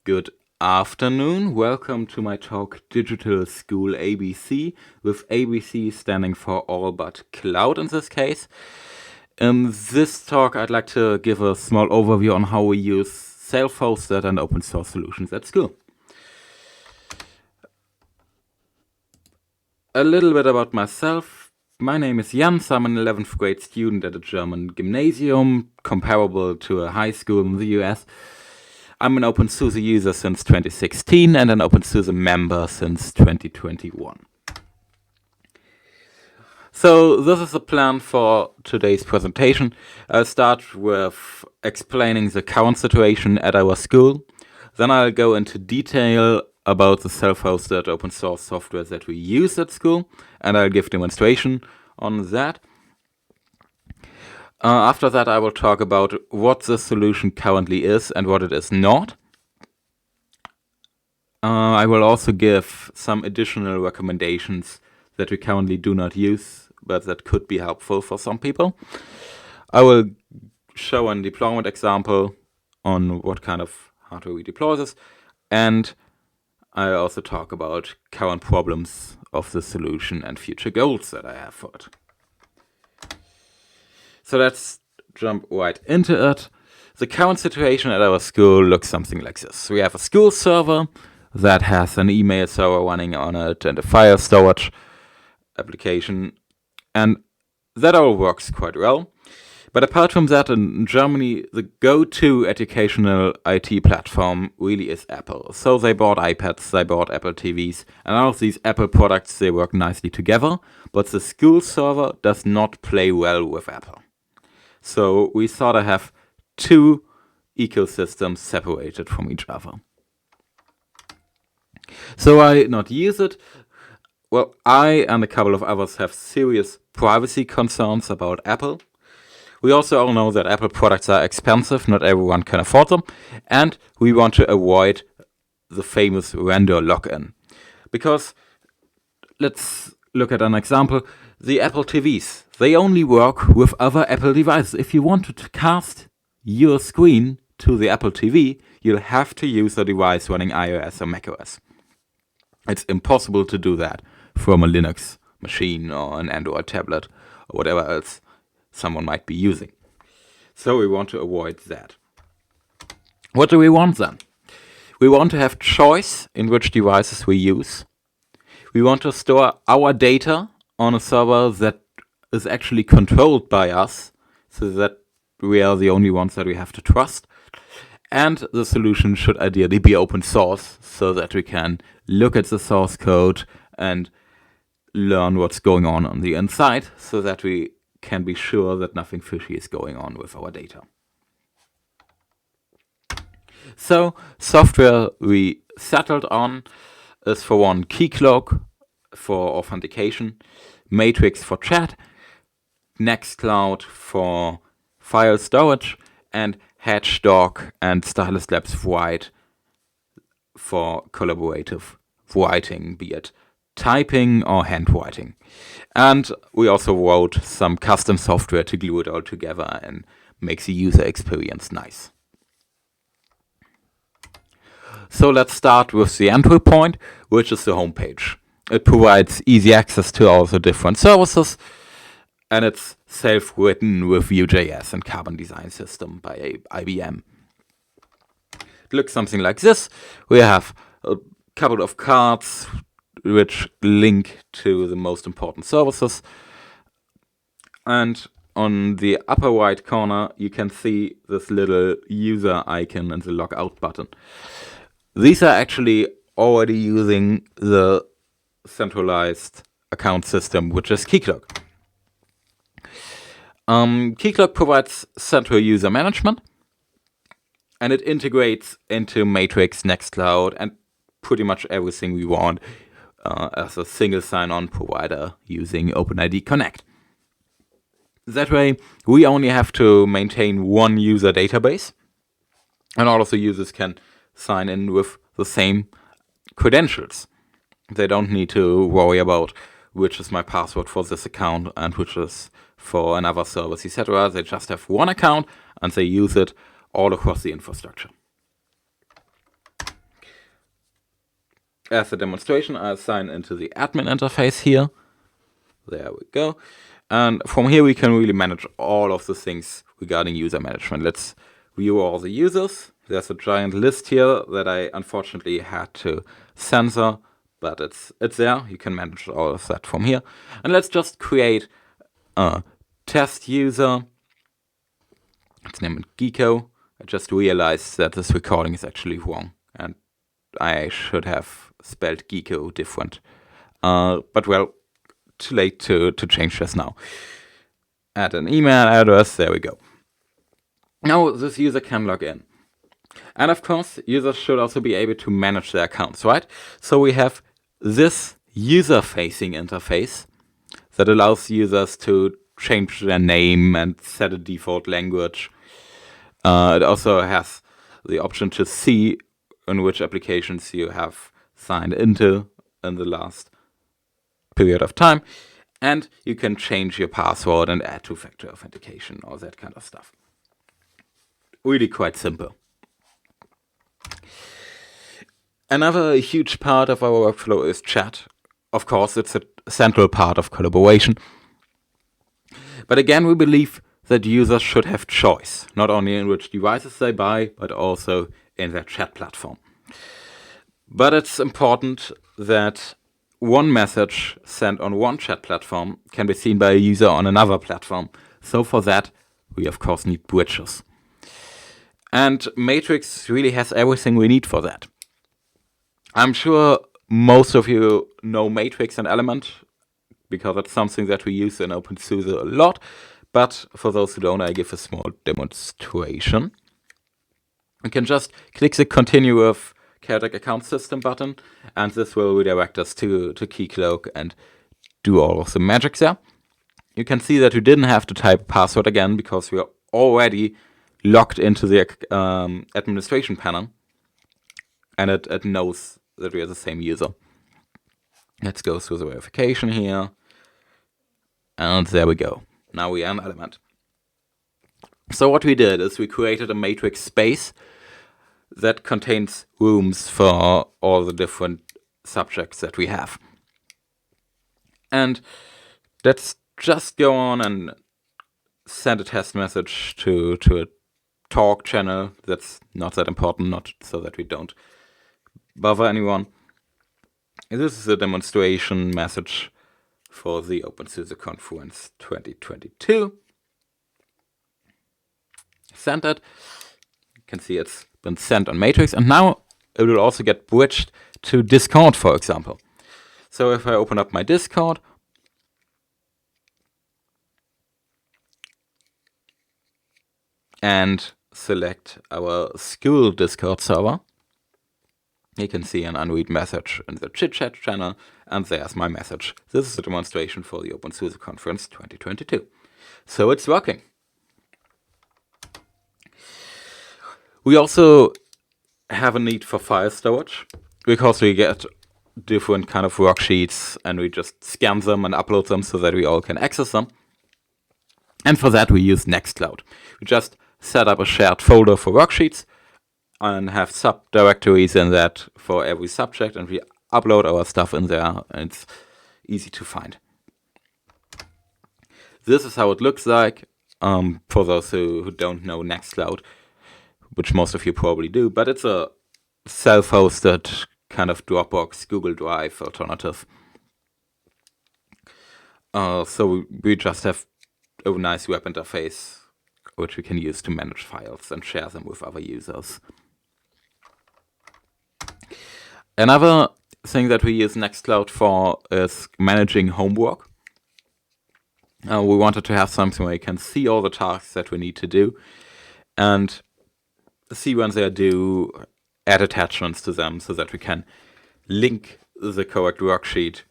Good afternoon. Welcome to my talk Digital School ABC, with ABC standing for All But Cloud in this case. In this talk, I'd like to give a small overview on how we use self-hosted and open source solutions at school. A little bit about myself. My name is Jans. I'm an 11th grade student at a German gymnasium, comparable to a high school in the US. I'm an openSUSE user since 2016 and an openSUSE member since 2021. So this is the plan for today's presentation. I'll start with explaining the current situation at our school. Then I'll go into detail about the self-hosted open source software that we use at school, and I'll give demonstration on that. After that, I will talk about what the solution currently is and what it is not. I will also give some additional recommendations that we currently do not use, but that could be helpful for some people. I will show a deployment example on what kind of hardware we deploy this, and I'll also talk about current problems of the solution and future goals that I have for it. So let's jump right into it. The current situation at our school looks something like this. We have a school server that has an email server running on it and a file storage application, and that all works quite well. But apart from that, in Germany, the go-to educational IT platform really is Apple. So they bought iPads, they bought Apple TVs, and all of these Apple products, they work nicely together, but the school server does not play well with Apple. So we sort of have two ecosystems separated from each other. So why not use it? Well, I and a couple of others have serious privacy concerns about Apple. We also all know that Apple products are expensive, not everyone can afford them, and we want to avoid the famous vendor lock-in. Because, let's look at an example, the Apple TVs, they only work with other Apple devices. If you want to cast your screen to the Apple TV, you'll have to use a device running iOS or macOS. It's impossible to do that from a Linux machine or an Android tablet or whatever else someone might be using. So we want to avoid that. What do we want then? We want to have choice in which devices we use. We want to store our data on a server that is actually controlled by us, so that we are the only ones that we have to trust. And the solution should ideally be open source, so that we can look at the source code and learn what's going on the inside, so that we can be sure that nothing fishy is going on with our data. So, software we settled on is, for one, Keycloak for authentication, Matrix for chat, Nextcloud for file storage, and Hatchdog and Stylus Labs Write for collaborative writing, be it typing or handwriting. And we also wrote some custom software to glue it all together and make the user experience nice. So let's start with the entry point, which is the homepage. It provides easy access to all the different services, and it's self-written with Vue.js and Carbon Design System by IBM. It looks something like this. We have a couple of cards which link to the most important services. And on the upper right corner, you can see this little user icon and the logout button. These are actually already using the centralized account system, which is Keycloak. Keycloak provides central user management, and it integrates into Matrix, Nextcloud, and pretty much everything we want as a single sign-on provider using OpenID Connect. That way, we only have to maintain one user database, and all of the users can sign in with the same credentials. They don't need to worry about which is my password for this account and which is for another service, etc. They just have one account and they use it all across the infrastructure. as a demonstration, I'll sign into the admin interface here. There we go. And from here, we can really manage all of the things regarding user management. Let's view all the users. There's a giant list here that I unfortunately had to censor, but it's there. You can manage all of that from here. And let's just create a test user. Let's name it Geeko. I just realized that this recording is actually wrong, and I should have spelled Geeko different. But well, too late to change this now. Add an email address, there we go. Now this user can log in. And of course, users should also be able to manage their accounts, right? So we have this user-facing interface that allows users to change their name and set a default language. It also has the option to see in which applications you have signed into in the last period of time. And you can change your password and add two-factor authentication, all that kind of stuff. Really quite simple. Another huge part of our workflow is chat. Of course, it's a central part of collaboration. But again, we believe that users should have choice, not only in which devices they buy, but also in their chat platform. But it's important that one message sent on one chat platform can be seen by a user on another platform. So for that, we of course need bridges. And Matrix really has everything we need for that. I'm sure most of you know Matrix and Element, because it's something that we use in openSUSE a lot. But for those who don't, I give a small demonstration. You can just click the Continue with Chaotic Account System button, and this will redirect us to Keycloak and do all of the magic there. You can see that we didn't have to type a password again because we are already logged into the administration panel, and it knows that we are the same user. Let's go through the verification here, and there we go. Now we are in Element. So what we did is we created a matrix space that contains rooms for all the different subjects that we have. And let's just go on and send a test message to a talk channel. That's not that important, not so that we don't bother anyone. This is a demonstration message for the openSUSE Conference 2022. Send it. You can see it's been sent on Matrix, and now it will also get bridged to Discord, for example. So if I open up my Discord, and select our school Discord server, you can see an unread message in the chit-chat channel, and there's my message. This is a demonstration for the openSUSE Conference 2022. So it's working. We also have a need for file storage, because we get different kind of worksheets, and we just scan them and upload them so that we all can access them. And for that, we use Nextcloud. We just set up a shared folder for worksheets and have subdirectories in that for every subject, and we upload our stuff in there, and it's easy to find. This is how it looks like for those who don't know Nextcloud, which most of you probably do, but it's a self-hosted kind of Dropbox, Google Drive alternative. So we just have a nice web interface which we can use to manage files and share them with other users. Another thing that we use Nextcloud for is managing homework. We wanted to have something where you can see all the tasks that we need to do and see when they are due, add attachments to them so that we can link the correct worksheet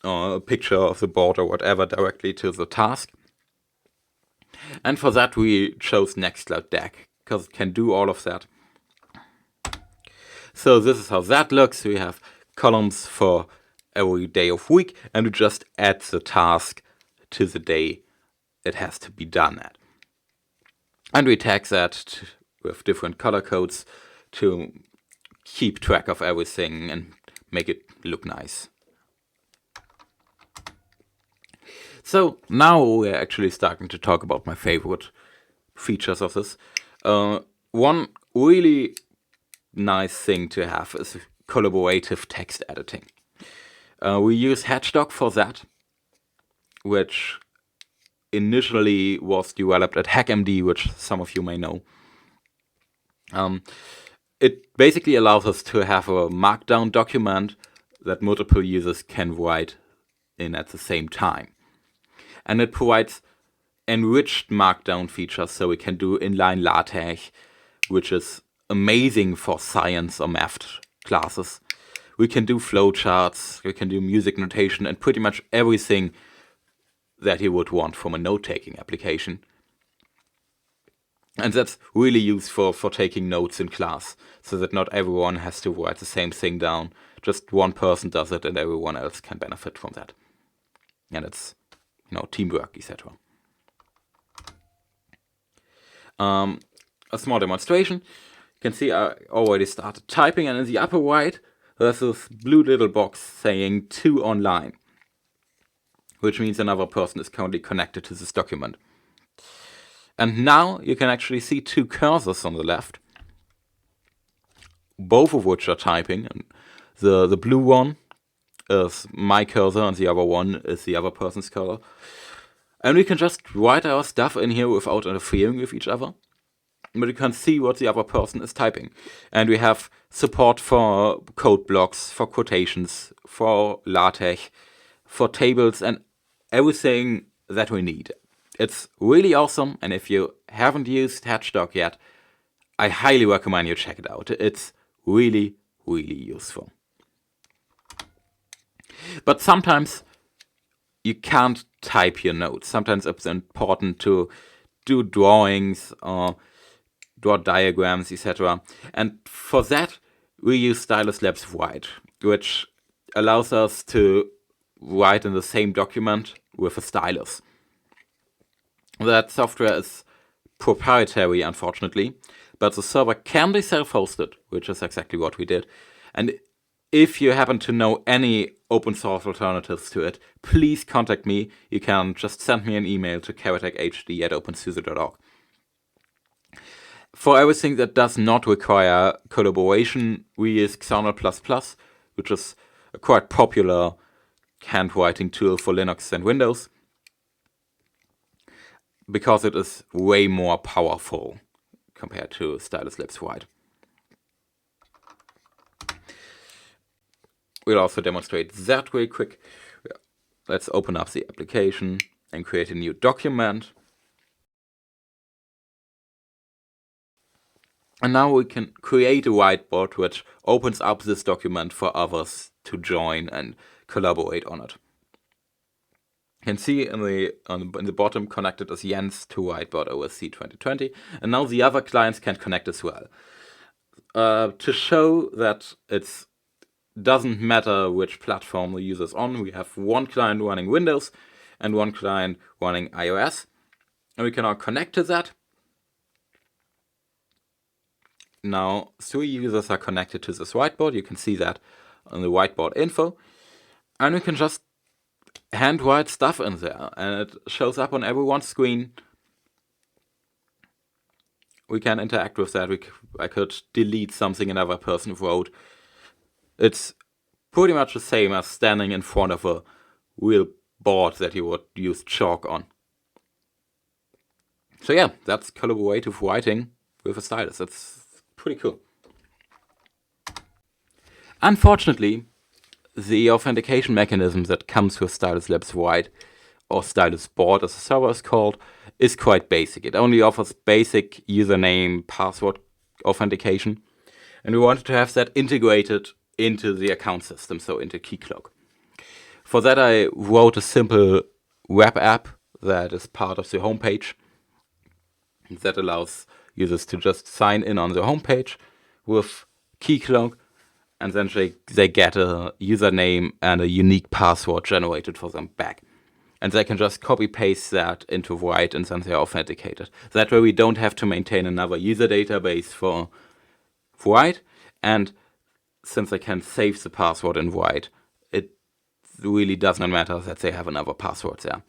or a picture of the board or whatever directly to the task. And for that we chose Nextcloud Deck because it can do all of that. So this is how that looks. We have columns for every day of week, and we just add the task to the day it has to be done at. And we tag that with different color codes to keep track of everything and make it look nice. So now we're actually starting to talk about my favorite features of this. One really nice thing to have is collaborative text editing. We use Hatchdoc for that, which initially was developed at HackMD, which some of you may know. It basically allows us to have a markdown document that multiple users can write in at the same time. And it provides enriched markdown features, so we can do inline LaTeX, which is amazing for science or math classes. We can do flowcharts, we can do music notation, and pretty much everything that you would want from a note-taking application. And that's really useful for taking notes in class, so that not everyone has to write the same thing down. Just one person does it and everyone else can benefit from that. And it's, teamwork, etc. A small demonstration. You can see I already started typing, and in the upper right, there's this blue little box saying "to online," which means another person is currently connected to this document. And now you can actually see two cursors on the left, both of which are typing. And the blue one is my cursor and the other one is the other person's cursor. And we can just write our stuff in here without interfering with each other. But you can see what the other person is typing. And we have support for code blocks, for quotations, for LaTeX, for tables, and everything that we need. It's really awesome, and if you haven't used Hatchdoc yet, I highly recommend you check it out. It's really, really useful. But sometimes you can't type your notes. Sometimes it's important to do drawings or draw diagrams, etc. And for that, we use Stylus Labs Write, which allows us to write in the same document with a stylus. That software is proprietary, unfortunately, but the server can be self-hosted, which is exactly what we did. And if you happen to know any open source alternatives to it, please contact me. You can just send me an email to karatechhd@opensuse.org. For everything that does not require collaboration, we use Xarnal++, which is a quite popular handwriting tool for Linux and Windows, because it is way more powerful compared to Stylus Labs Write. We'll also demonstrate that real quick. Let's open up the application and create a new document. And now we can create a whiteboard which opens up this document for others to join and collaborate on it. You can see in the bottom, connected as Jens to Whiteboard OSC 2020, and now the other clients can connect as well. To show that it doesn't matter which platform the user is on, we have one client running Windows and one client running iOS, and we can now connect to that. Now 3 users are connected to this whiteboard. You can see that on the whiteboard info, and we can just handwrite stuff in there, and it shows up on everyone's screen. We can interact with that. I could delete something another person wrote. It's pretty much the same as standing in front of a real board that you would use chalk on. So yeah, that's collaborative writing with a stylus. That's pretty cool. Unfortunately, the authentication mechanism that comes with Stylus Labs Write, or Stylus Board as the server is called, is quite basic. It only offers basic username, password authentication, and we wanted to have that integrated into the account system, so into Keycloak. For that, I wrote a simple web app that is part of the homepage that allows users to just sign in on the homepage with Keycloak, and then they get a username and a unique password generated for them back. And they can just copy-paste that into Write, and then they're authenticated. That way we don't have to maintain another user database for Write, and since they can save the password and write, it really does not matter that they have another password there.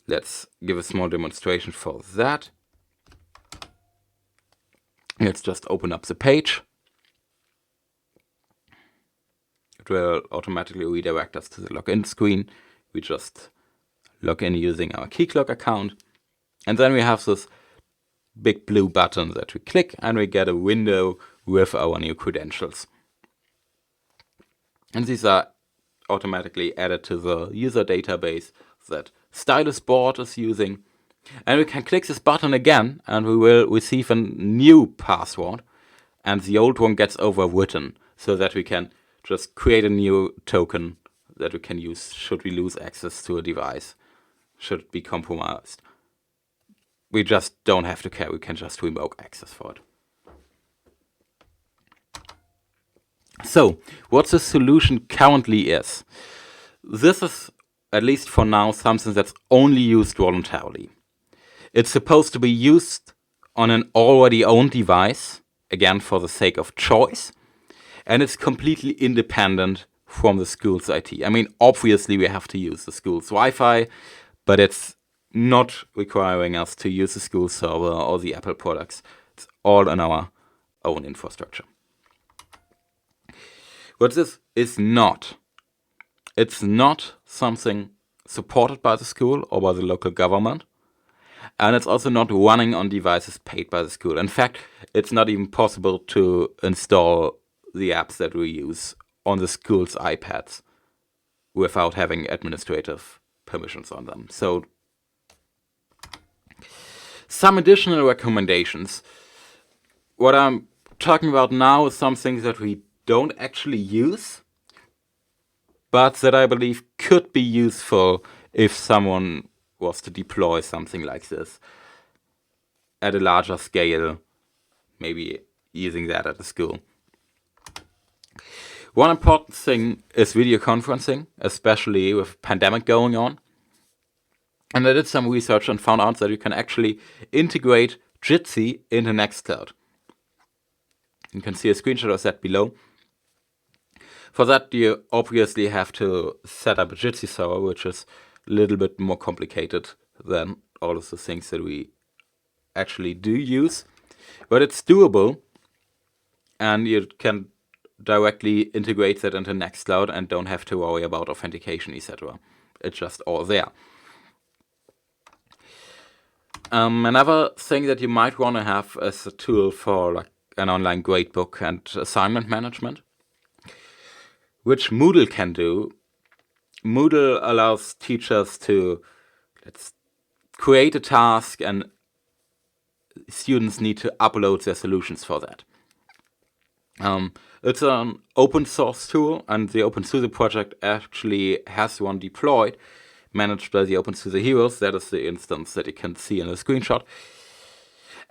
Let's give a small demonstration for that. Let's just open up the page. It will automatically redirect us to the login screen. We just log in using our Keycloak account. And then we have this big blue button that we click, and we get a window with our new credentials. And these are automatically added to the user database that Stylus Board is using. And we can click this button again, and we will receive a new password, and the old one gets overwritten, so that we can just create a new token that we can use should we lose access to a device, should it be compromised. We just don't have to care, we can just revoke access for it. So, what the solution currently is. This is, at least for now, something that's only used voluntarily. It's supposed to be used on an already owned device, again for the sake of choice, and it's completely independent from the school's IT. I mean, obviously we have to use the school's Wi-Fi, but it's not requiring us to use the school server or the Apple products. It's all on our own infrastructure. What this is not, it's not something supported by the school or by the local government, and it's also not running on devices paid by the school. In fact, it's not even possible to install the apps that we use on the school's iPads without having administrative permissions on them. So, some additional recommendations. What I'm talking about now is something that we don't actually use, but that I believe could be useful if someone was to deploy something like this at a larger scale, maybe using that at a school. One important thing is video conferencing, especially with a pandemic going on. And I did some research and found out that you can actually integrate Jitsi into Nextcloud. You can see a screenshot of that below. For that, you obviously have to set up a Jitsi server, which is a little bit more complicated than all of the things that we actually do use. But it's doable, and you can directly integrate that into Nextcloud and don't have to worry about authentication, etc. It's just all there. Another thing that you might want to have is a tool for like an online gradebook and assignment management, which Moodle can do. Moodle allows teachers to create a task, and students need to upload their solutions for that. It's an open source tool, and the openSUSE project actually has one deployed, managed by the openSUSE heroes. That is the instance that you can see in the screenshot.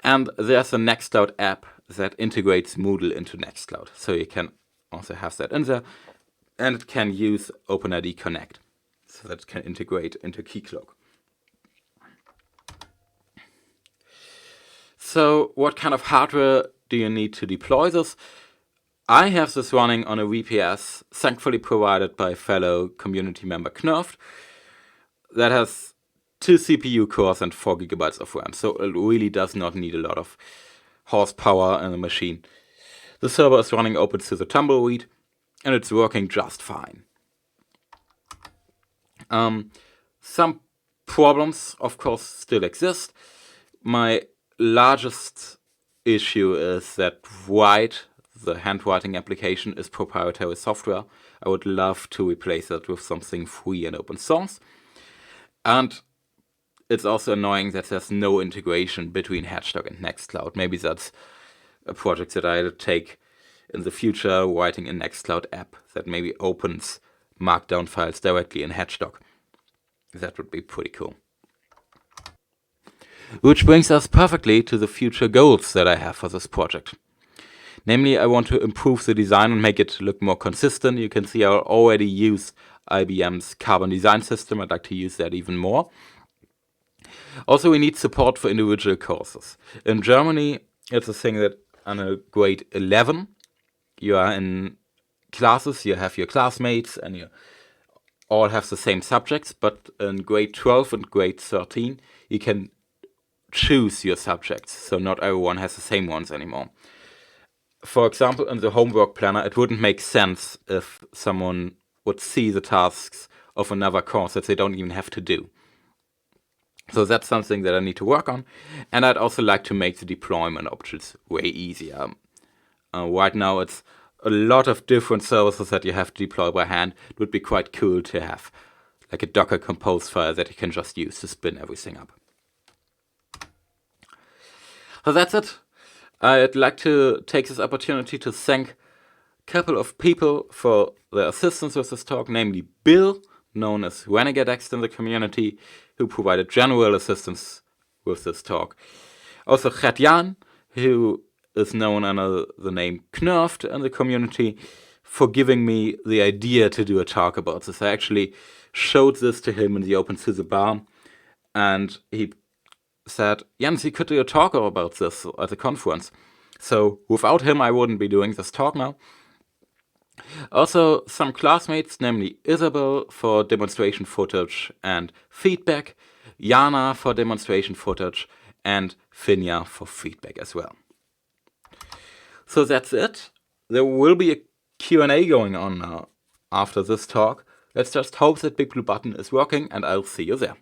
And there's a Nextcloud app that integrates Moodle into Nextcloud. So you can also have that in there. And it can use OpenID Connect, so that it can integrate into Keycloak. So what kind of hardware do you need to deploy this? I have this running on a VPS, thankfully provided by fellow community member Knurft, that has 2 CPU cores and 4 GB of RAM, so it really does not need a lot of horsepower in the machine. The server is running openSUSE Tumbleweed, and it's working just fine. Some problems, of course, still exist. My largest issue is that Write, the handwriting application, is proprietary software. I would love to replace it with something free and open source. And it's also annoying that there's no integration between Hatchdock and Nextcloud. Maybe that's a project that I'll take in the future, writing a Nextcloud app that maybe opens Markdown files directly in Hatchdock. That would be pretty cool. Which brings us perfectly to the future goals that I have for this project. Namely, I want to improve the design and make it look more consistent. You can see I already use IBM's Carbon design system. I'd like to use that even more. Also, we need support for individual courses. In Germany, it's a thing that on a grade 11. You are in classes, you have your classmates, and you all have the same subjects, but in grade 12 and grade 13, you can choose your subjects, so not everyone has the same ones anymore. For example, in the homework planner, it wouldn't make sense if someone would see the tasks of another course that they don't even have to do. So that's something that I need to work on, and I'd also like to make the deployment options way easier. Right now, it's a lot of different services that you have to deploy by hand. It would be quite cool to have like a Docker Compose file that you can just use to spin everything up. So that's it. I'd like to take this opportunity to thank a couple of people for their assistance with this talk, namely Bill, known as Renegade X in the community, who provided general assistance with this talk. Also Gert-Jan, who is known under the name Knurfed in the community, for giving me the idea to do a talk about this. I actually showed this to him in the openSUSE bar, and he said, Jens, you could do a talk about this at the conference. So without him, I wouldn't be doing this talk now. Also, some classmates, namely Isabel for demonstration footage and feedback, Jana for demonstration footage, and Finja for feedback as well. So that's it. There will be a Q&A going on now after this talk. Let's just hope that Big Blue Button is working, and I'll see you there.